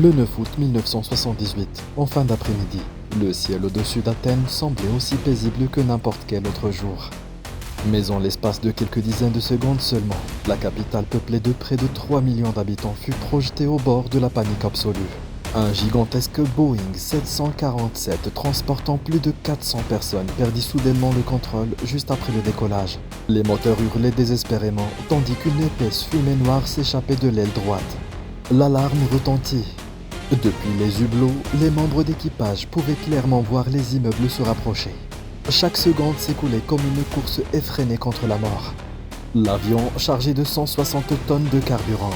Le 9 août 1978, en fin d'après-midi, le ciel au-dessus d'Athènes semblait aussi paisible que n'importe quel autre jour. Mais en l'espace de quelques dizaines de secondes seulement, la capitale peuplée de près de 3 millions d'habitants fut projetée au bord de la panique absolue. Un gigantesque Boeing 747 transportant plus de 400 personnes perdit soudainement le contrôle juste après le décollage. Les moteurs hurlaient désespérément, tandis qu'une épaisse fumée noire s'échappait de l'aile droite. L'alarme retentit. Depuis les hublots, les membres d'équipage pouvaient clairement voir les immeubles se rapprocher. Chaque seconde s'écoulait comme une course effrénée contre la mort. L'avion, chargé de 160 tonnes de carburant,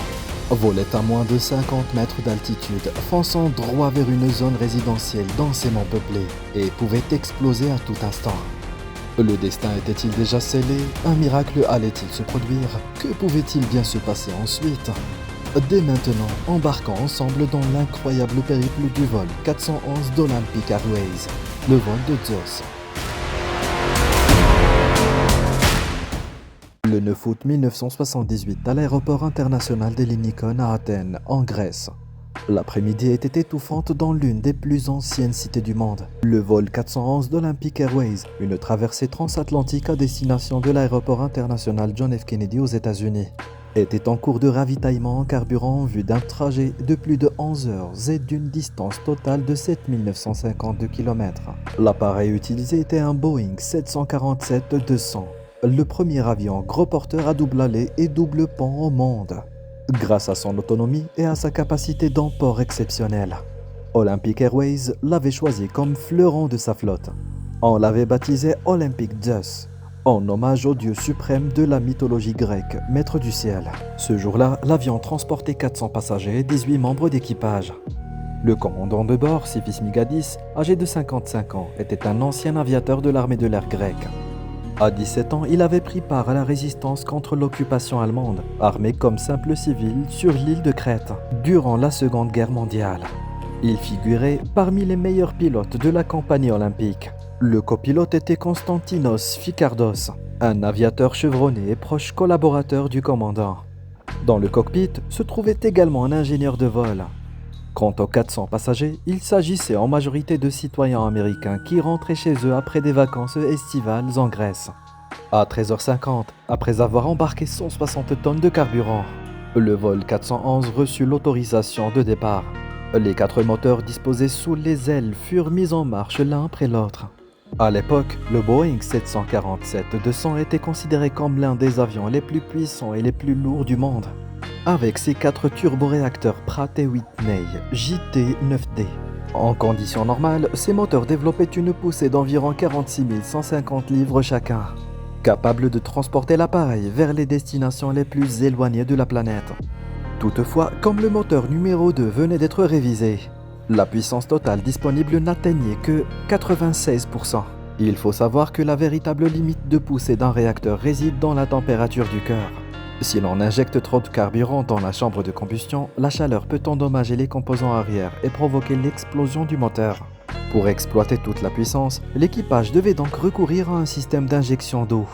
volait à moins de 50 mètres d'altitude, fonçant droit vers une zone résidentielle densément peuplée et pouvait exploser à tout instant. Le destin était-il déjà scellé? Un miracle allait-il se produire? Que pouvait-il bien se passer ensuite? Dès maintenant, embarquons ensemble dans l'incroyable périple du vol 411 d'Olympic Airways, le vol de Zeus. Le 9 août 1978, à l'aéroport international d'Ellinikon à Athènes, en Grèce. L'après-midi était étouffante dans l'une des plus anciennes cités du monde. Le vol 411 d'Olympic Airways, une traversée transatlantique à destination de l'aéroport international John F. Kennedy aux États-Unis, était en cours de ravitaillement en carburant en vue d'un trajet de plus de 11 heures et d'une distance totale de 7952 km. L'appareil utilisé était un Boeing 747-200. Le premier avion gros porteur à double allée et double pont au monde, grâce à son autonomie et à sa capacité d'emport exceptionnelle. Olympic Airways l'avait choisi comme fleuron de sa flotte. On l'avait baptisé Olympic Zeus, en hommage au dieu suprême de la mythologie grecque, maître du ciel. Ce jour-là, l'avion transportait 400 passagers et 18 membres d'équipage. Le commandant de bord, Sifis Migadis, âgé de 55 ans, était un ancien aviateur de l'armée de l'air grecque. À 17 ans, il avait pris part à la résistance contre l'occupation allemande, armé comme simple civil sur l'île de Crète, durant la Seconde Guerre mondiale. Il figurait parmi les meilleurs pilotes de la compagnie olympique. Le copilote était Konstantinos Fikardos, un aviateur chevronné et proche collaborateur du commandant. Dans le cockpit se trouvait également un ingénieur de vol. Quant aux 400 passagers, il s'agissait en majorité de citoyens américains qui rentraient chez eux après des vacances estivales en Grèce. À 13h50, après avoir embarqué 160 tonnes de carburant, le vol 411 reçut l'autorisation de départ. Les 4 moteurs disposés sous les ailes furent mis en marche l'un après l'autre. À l'époque, le Boeing 747-200 était considéré comme l'un des avions les plus puissants et les plus lourds du monde, avec ses 4 turboréacteurs Pratt & Whitney JT9D. En conditions normales, ces moteurs développaient une poussée d'environ 46 150 livres chacun, capable de transporter l'appareil vers les destinations les plus éloignées de la planète. Toutefois, comme le moteur numéro 2 venait d'être révisé, la puissance totale disponible n'atteignait que 96%. Il faut savoir que la véritable limite de poussée d'un réacteur réside dans la température du cœur. Si l'on injecte trop de carburant dans la chambre de combustion, la chaleur peut endommager les composants arrière et provoquer l'explosion du moteur. Pour exploiter toute la puissance, l'équipage devait donc recourir à un système d'injection d'eau,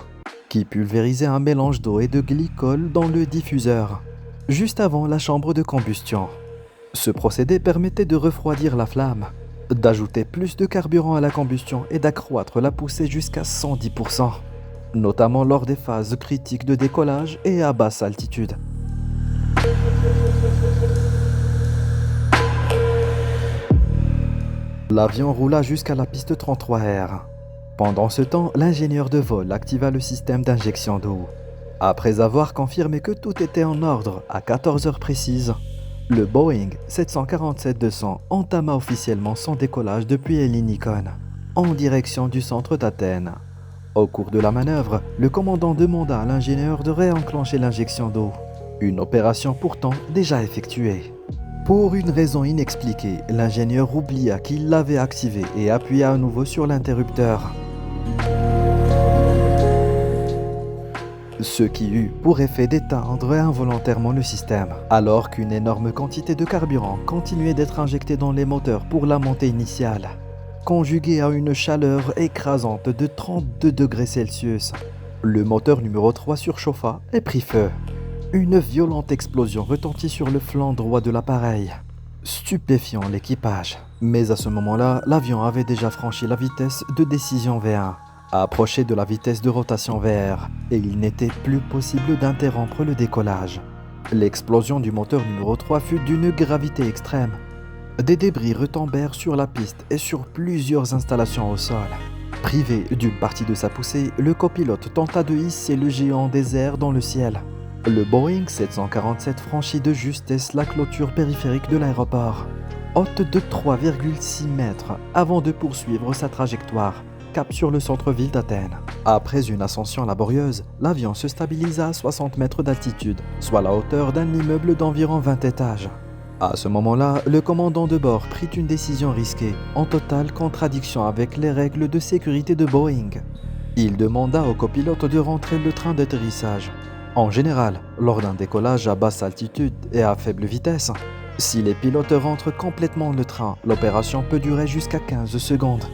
qui pulvérisait un mélange d'eau et de glycol dans le diffuseur, juste avant la chambre de combustion. Ce procédé permettait de refroidir la flamme, d'ajouter plus de carburant à la combustion et d'accroître la poussée jusqu'à 110%. Notamment lors des phases critiques de décollage et à basse altitude. L'avion roula jusqu'à la piste 33R. Pendant ce temps, l'ingénieur de vol activa le système d'injection d'eau. Après avoir confirmé que tout était en ordre à 14 heures précises, le Boeing 747-200 entama officiellement son décollage depuis Ellinikon, en direction du centre d'Athènes. Au cours de la manœuvre, le commandant demanda à l'ingénieur de réenclencher l'injection d'eau, une opération pourtant déjà effectuée. Pour une raison inexpliquée, l'ingénieur oublia qu'il l'avait activé et appuya à nouveau sur l'interrupteur, ce qui eut pour effet d'éteindre involontairement le système, alors qu'une énorme quantité de carburant continuait d'être injectée dans les moteurs pour la montée initiale, conjuguée à une chaleur écrasante de 32 degrés Celsius. Le moteur numéro 3 surchauffa et prit feu. Une violente explosion retentit sur le flanc droit de l'appareil. stupéfiant l'équipage. Mais à ce moment-là, l'avion avait déjà franchi la vitesse de décision V1, approché de la vitesse de rotation VR, et il n'était plus possible d'interrompre le décollage. L'explosion du moteur numéro 3 fut d'une gravité extrême. Des débris retombèrent sur la piste et sur plusieurs installations au sol. Privé d'une partie de sa poussée, le copilote tenta de hisser le géant des airs dans le ciel. Le Boeing 747 franchit de justesse la clôture périphérique de l'aéroport, haute de 3,6 mètres, avant de poursuivre sa trajectoire, cap sur le centre-ville d'Athènes. Après une ascension laborieuse, l'avion se stabilisa à 60 mètres d'altitude, soit la hauteur d'un immeuble d'environ 20 étages. À ce moment-là, le commandant de bord prit une décision risquée, en totale contradiction avec les règles de sécurité de Boeing. Il demanda au copilote de rentrer le train d'atterrissage. En général, lors d'un décollage à basse altitude et à faible vitesse, si les pilotes rentrent complètement le train, l'opération peut durer jusqu'à 15 secondes.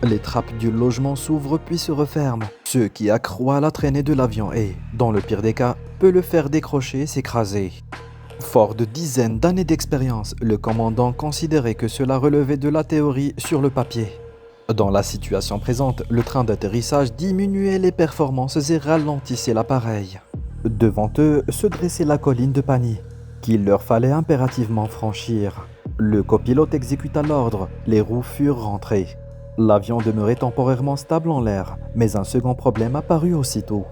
Les trappes du logement s'ouvrent puis se referment, ce qui accroît la traînée de l'avion et, dans le pire des cas, peut le faire décrocher et s'écraser. Fort de dizaines d'années d'expérience, le commandant considérait que cela relevait de la théorie sur le papier. Dans la situation présente, le train d'atterrissage diminuait les performances et ralentissait l'appareil. Devant eux se dressait la colline de Pani, qu'il leur fallait impérativement franchir. Le copilote exécuta l'ordre, les roues furent rentrées. L'avion demeurait temporairement stable en l'air, mais un second problème apparut aussitôt.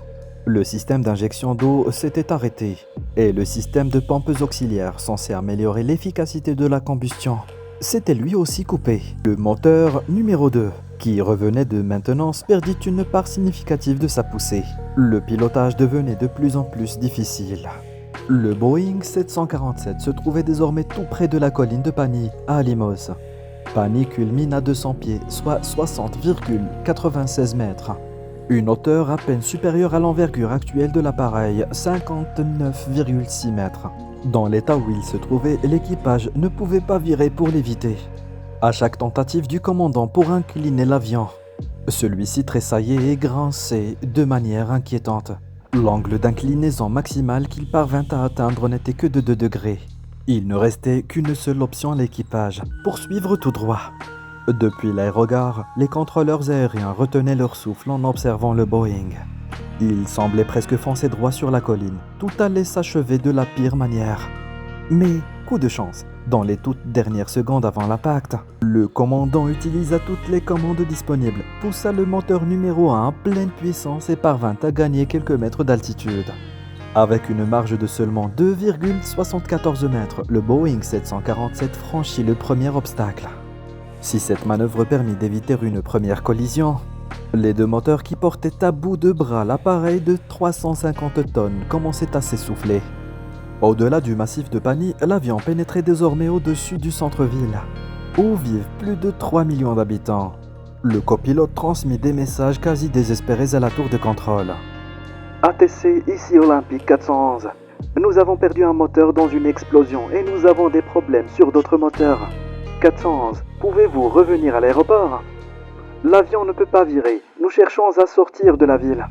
Le système d'injection d'eau s'était arrêté, et le système de pompes auxiliaires censé améliorer l'efficacité de la combustion s'était lui aussi coupé. Le moteur numéro 2, qui revenait de maintenance, perdit une part significative de sa poussée. Le pilotage devenait de plus en plus difficile. Le Boeing 747 se trouvait désormais tout près de la colline de Pani, à Alimos. Pani culmine à 200 pieds, soit 60,96 mètres. Une hauteur à peine supérieure à l'envergure actuelle de l'appareil, 59,6 mètres. Dans l'état où il se trouvait, l'équipage ne pouvait pas virer pour l'éviter. À chaque tentative du commandant pour incliner l'avion, celui-ci tressaillait et grinçait de manière inquiétante. L'angle d'inclinaison maximale qu'il parvint à atteindre n'était que de 2 degrés. Il ne restait qu'une seule option à l'équipage, poursuivre tout droit. Depuis l'aérogare, les contrôleurs aériens retenaient leur souffle en observant le Boeing. Ils semblaient presque foncer droit sur la colline. Tout allait s'achever de la pire manière. Mais, coup de chance, dans les toutes dernières secondes avant l'impact, le commandant utilisa toutes les commandes disponibles, poussa le moteur numéro 1 à pleine puissance et parvint à gagner quelques mètres d'altitude. Avec une marge de seulement 2,74 mètres, le Boeing 747 franchit le premier obstacle. Si cette manœuvre permit d'éviter une première collision, les 2 moteurs qui portaient à bout de bras l'appareil de 350 tonnes commençaient à s'essouffler. Au-delà du massif de Pani, l'avion pénétrait désormais au-dessus du centre-ville, où vivent plus de 3 millions d'habitants. Le copilote transmit des messages quasi désespérés à la tour de contrôle. ATC, ici Olympique 411. Nous avons perdu un moteur dans une explosion et nous avons des problèmes sur d'autres moteurs. 411, pouvez-vous revenir à l'aéroport? L'avion ne peut pas virer. Nous cherchons à sortir de la ville.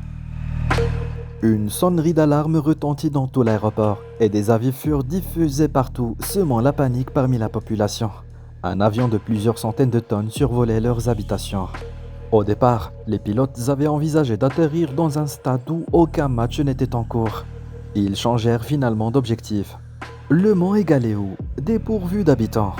Une sonnerie d'alarme retentit dans tout l'aéroport et des avis furent diffusés partout, semant la panique parmi la population. Un avion de plusieurs centaines de tonnes survolait leurs habitations. Au départ, les pilotes avaient envisagé d'atterrir dans un stade où aucun match n'était en cours. Ils changèrent finalement d'objectif. Le mont Égaléou, dépourvu d'habitants.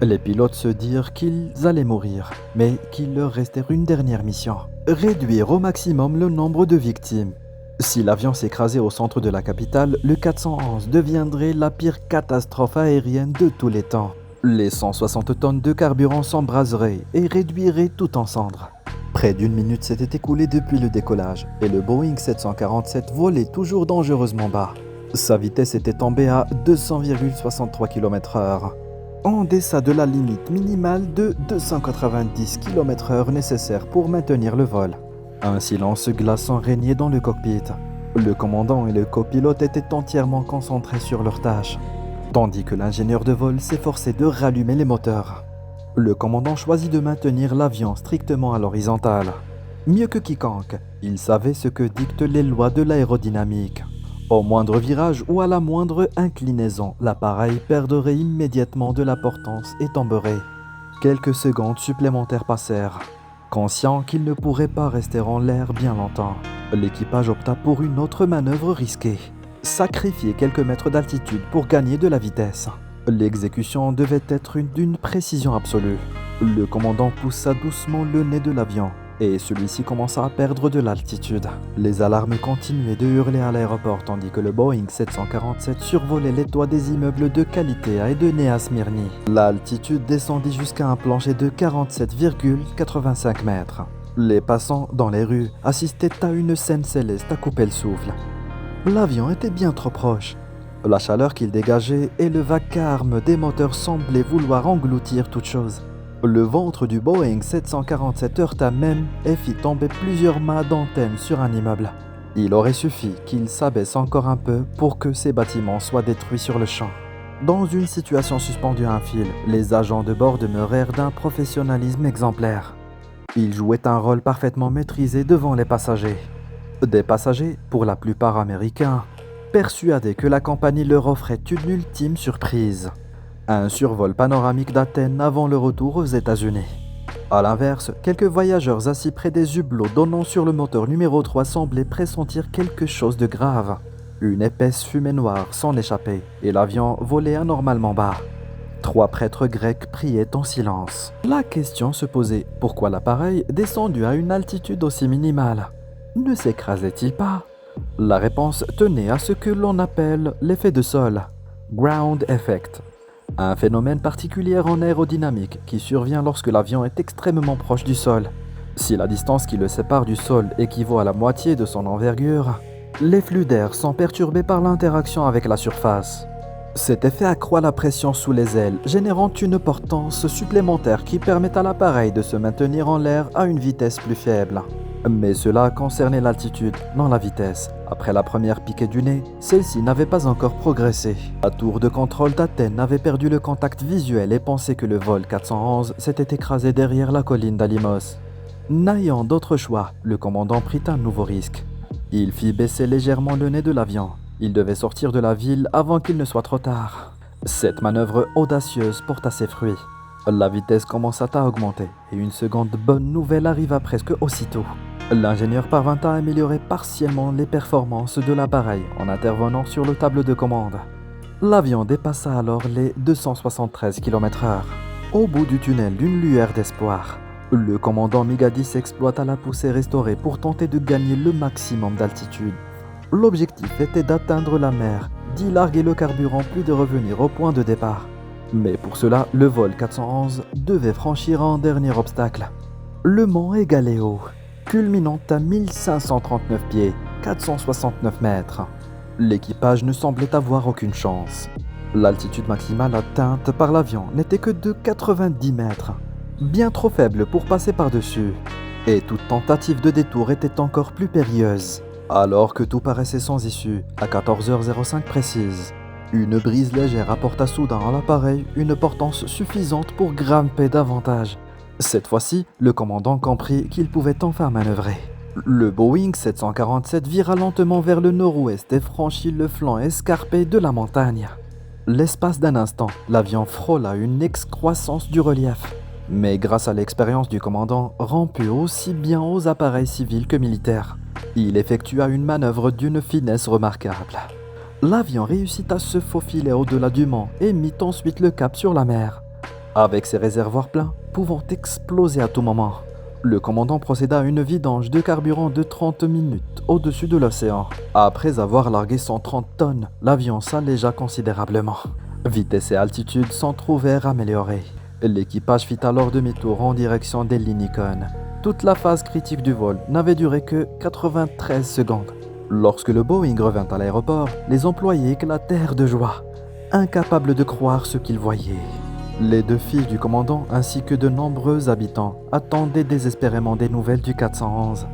Les pilotes se dirent qu'ils allaient mourir, mais qu'il leur restait une dernière mission. Réduire au maximum le nombre de victimes. Si l'avion s'écrasait au centre de la capitale, le 411 deviendrait la pire catastrophe aérienne de tous les temps. Les 160 tonnes de carburant s'embraseraient et réduiraient tout en cendres. Près d'une minute s'était écoulée depuis le décollage et le Boeing 747 volait toujours dangereusement bas. Sa vitesse était tombée à 200,63 km/h. En deçà de la limite minimale de 290 km/h nécessaire pour maintenir le vol. Un silence glaçant régnait dans le cockpit. Le commandant et le copilote étaient entièrement concentrés sur leur tâche, tandis que l'ingénieur de vol s'efforçait de rallumer les moteurs. Le commandant choisit de maintenir l'avion strictement à l'horizontale. Mieux que quiconque, il savait ce que dictent les lois de l'aérodynamique. Au moindre virage ou à la moindre inclinaison, l'appareil perdrait immédiatement de la portance et tomberait. Quelques secondes supplémentaires passèrent. Conscient qu'il ne pourrait pas rester en l'air bien longtemps, l'équipage opta pour une autre manœuvre risquée. Sacrifier quelques mètres d'altitude pour gagner de la vitesse. L'exécution devait être d'une précision absolue. Le commandant poussa doucement le nez de l'avion et celui-ci commença à perdre de l'altitude. Les alarmes continuaient de hurler à l'aéroport tandis que le Boeing 747 survolait les toits des immeubles de Kalitea et de Nea Smyrni. L'altitude descendit jusqu'à un plancher de 47,85 mètres. Les passants dans les rues assistaient à une scène céleste à couper le souffle. L'avion était bien trop proche. La chaleur qu'il dégageait et le vacarme des moteurs semblaient vouloir engloutir toute chose. Le ventre du Boeing 747 heurta même et fit tomber plusieurs mâts d'antenne sur un immeuble. Il aurait suffi qu'il s'abaisse encore un peu pour que ces bâtiments soient détruits sur le champ. Dans une situation suspendue à un fil, les agents de bord demeurèrent d'un professionnalisme exemplaire. Ils jouaient un rôle parfaitement maîtrisé devant les passagers. Des passagers, pour la plupart américains, persuadés que la compagnie leur offrait une ultime surprise. Un survol panoramique d'Athènes avant le retour aux États-Unis. A l'inverse, quelques voyageurs assis près des hublots donnant sur le moteur numéro 3 semblaient pressentir quelque chose de grave. Une épaisse fumée noire s'en échappait et l'avion volait anormalement bas. 3 prêtres grecs priaient en silence. La question se posait, pourquoi l'appareil, descendu à une altitude aussi minimale, ne s'écrasait-il pas? La réponse tenait à ce que l'on appelle l'effet de sol, ground effect. Un phénomène particulier en aérodynamique qui survient lorsque l'avion est extrêmement proche du sol. Si la distance qui le sépare du sol équivaut à la moitié de son envergure, les flux d'air sont perturbés par l'interaction avec la surface. Cet effet accroît la pression sous les ailes, générant une portance supplémentaire qui permet à l'appareil de se maintenir en l'air à une vitesse plus faible. Mais cela concernait l'altitude, non la vitesse. Après la première piquée du nez, celle-ci n'avait pas encore progressé. La tour de contrôle d'Athènes avait perdu le contact visuel et pensait que le vol 411 s'était écrasé derrière la colline d'Alimos. N'ayant d'autre choix, le commandant prit un nouveau risque. Il fit baisser légèrement le nez de l'avion. Il devait sortir de la ville avant qu'il ne soit trop tard. Cette manœuvre audacieuse porta ses fruits. La vitesse commença à augmenter et une seconde bonne nouvelle arriva presque aussitôt. L'ingénieur parvint à améliorer partiellement les performances de l'appareil en intervenant sur le tableau de commande. L'avion dépassa alors les 273 km/h. Au bout du tunnel d'une lueur d'espoir, le commandant Migadis exploita la poussée restaurée pour tenter de gagner le maximum d'altitude. L'objectif était d'atteindre la mer, d'y larguer le carburant puis de revenir au point de départ. Mais pour cela, le vol 411 devait franchir un dernier obstacle. Le mont Egaleo, culminant à 1539 pieds, 469 mètres. L'équipage ne semblait avoir aucune chance. L'altitude maximale atteinte par l'avion n'était que de 90 mètres, bien trop faible pour passer par-dessus. Et toute tentative de détour était encore plus périlleuse. Alors que tout paraissait sans issue, à 14h05 précise, une brise légère apporta soudain à l'appareil une portance suffisante pour grimper davantage. Cette fois-ci, le commandant comprit qu'il pouvait enfin manœuvrer. Le Boeing 747 vira lentement vers le nord-ouest et franchit le flanc escarpé de la montagne. L'espace d'un instant, l'avion frôla une excroissance du relief. Mais grâce à l'expérience du commandant, rompu aussi bien aux appareils civils que militaires, il effectua une manœuvre d'une finesse remarquable. L'avion réussit à se faufiler au-delà du mont et mit ensuite le cap sur la mer. Avec ses réservoirs pleins, pouvant exploser à tout moment, le commandant procéda à une vidange de carburant de 30 minutes au-dessus de l'océan. Après avoir largué 130 tonnes, l'avion s'allégea considérablement. Vitesse et altitude s'en trouvèrent améliorées. L'équipage fit alors demi-tour en direction d'Hellinikon. Toute la phase critique du vol n'avait duré que 93 secondes. Lorsque le Boeing revint à l'aéroport, les employés éclatèrent de joie, incapables de croire ce qu'ils voyaient. Les 2 filles du commandant ainsi que de nombreux habitants attendaient désespérément des nouvelles du 411.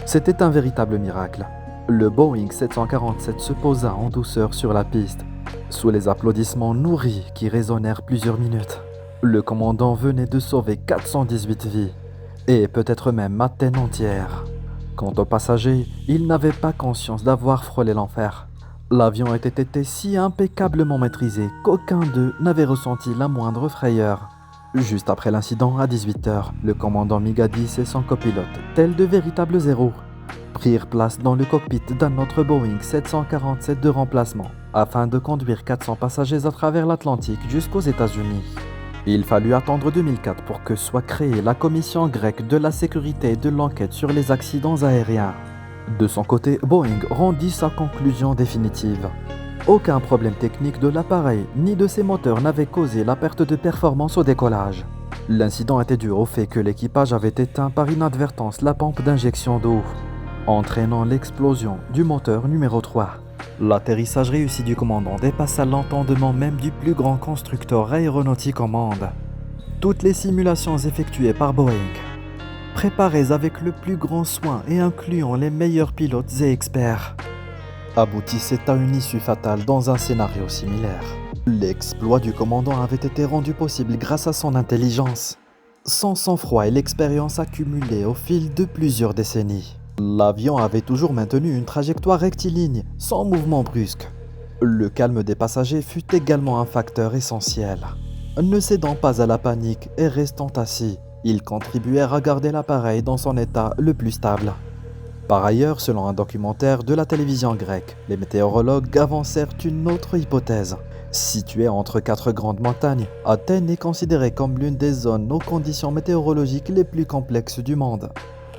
C'était un véritable miracle. Le Boeing 747 se posa en douceur sur la piste, sous les applaudissements nourris qui résonnèrent plusieurs minutes. Le commandant venait de sauver 418 vies, et peut-être même Athènes entière. Quant aux passagers, ils n'avaient pas conscience d'avoir frôlé l'enfer. L'avion était été si impeccablement maîtrisé qu'aucun d'eux n'avait ressenti la moindre frayeur. Juste après l'incident, à 18h, le commandant Migadis et son copilote, tels de véritables héros, prirent place dans le cockpit d'un autre Boeing 747 de remplacement afin de conduire 400 passagers à travers l'Atlantique jusqu'aux États-Unis. Il fallut attendre 2004 pour que soit créée la commission grecque de la sécurité et de l'enquête sur les accidents aériens. De son côté, Boeing rendit sa conclusion définitive. Aucun problème technique de l'appareil ni de ses moteurs n'avait causé la perte de performance au décollage. L'incident était dû au fait que l'équipage avait éteint par inadvertance la pompe d'injection d'eau, entraînant l'explosion du moteur numéro 3. L'atterrissage réussi du commandant dépassa l'entendement même du plus grand constructeur aéronautique au monde. Toutes les simulations effectuées par Boeing, préparées avec le plus grand soin et incluant les meilleurs pilotes et experts, aboutissaient à une issue fatale dans un scénario similaire. L'exploit du commandant avait été rendu possible grâce à son intelligence, son sang-froid et l'expérience accumulée au fil de plusieurs décennies. L'avion avait toujours maintenu une trajectoire rectiligne, sans mouvement brusque. Le calme des passagers fut également un facteur essentiel. Ne cédant pas à la panique et restant assis, ils contribuèrent à garder l'appareil dans son état le plus stable. Par ailleurs, selon un documentaire de la télévision grecque, les météorologues avancèrent une autre hypothèse. Située entre 4 grandes montagnes, Athènes est considérée comme l'une des zones aux conditions météorologiques les plus complexes du monde.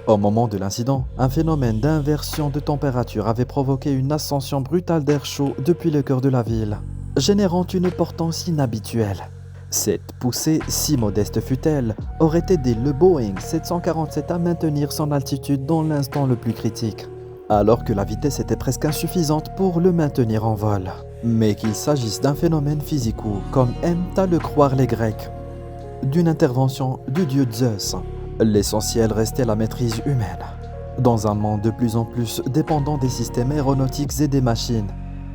Au moment de l'incident, un phénomène d'inversion de température avait provoqué une ascension brutale d'air chaud depuis le cœur de la ville, générant une portance inhabituelle. Cette poussée, si modeste fut-elle, aurait aidé le Boeing 747 à maintenir son altitude dans l'instant le plus critique, alors que la vitesse était presque insuffisante pour le maintenir en vol. Mais qu'il s'agisse d'un phénomène physique ou, comme aiment à le croire les Grecs, d'une intervention du dieu Zeus, l'essentiel restait la maîtrise humaine. Dans un monde de plus en plus dépendant des systèmes aéronautiques et des machines,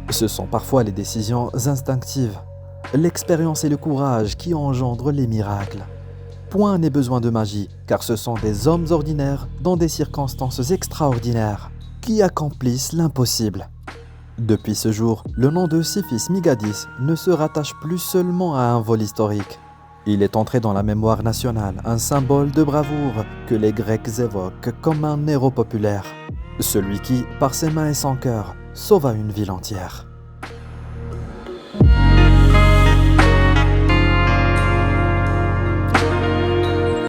ce sont parfois les décisions instinctives, l'expérience et le courage qui engendrent les miracles. Point n'est besoin de magie, car ce sont des hommes ordinaires dans des circonstances extraordinaires qui accomplissent l'impossible. Depuis ce jour, le nom de Sifis Migadis ne se rattache plus seulement à un vol historique. Il est entré dans la mémoire nationale, un symbole de bravoure que les Grecs évoquent comme un héros populaire. Celui qui, par ses mains et son cœur, sauva une ville entière.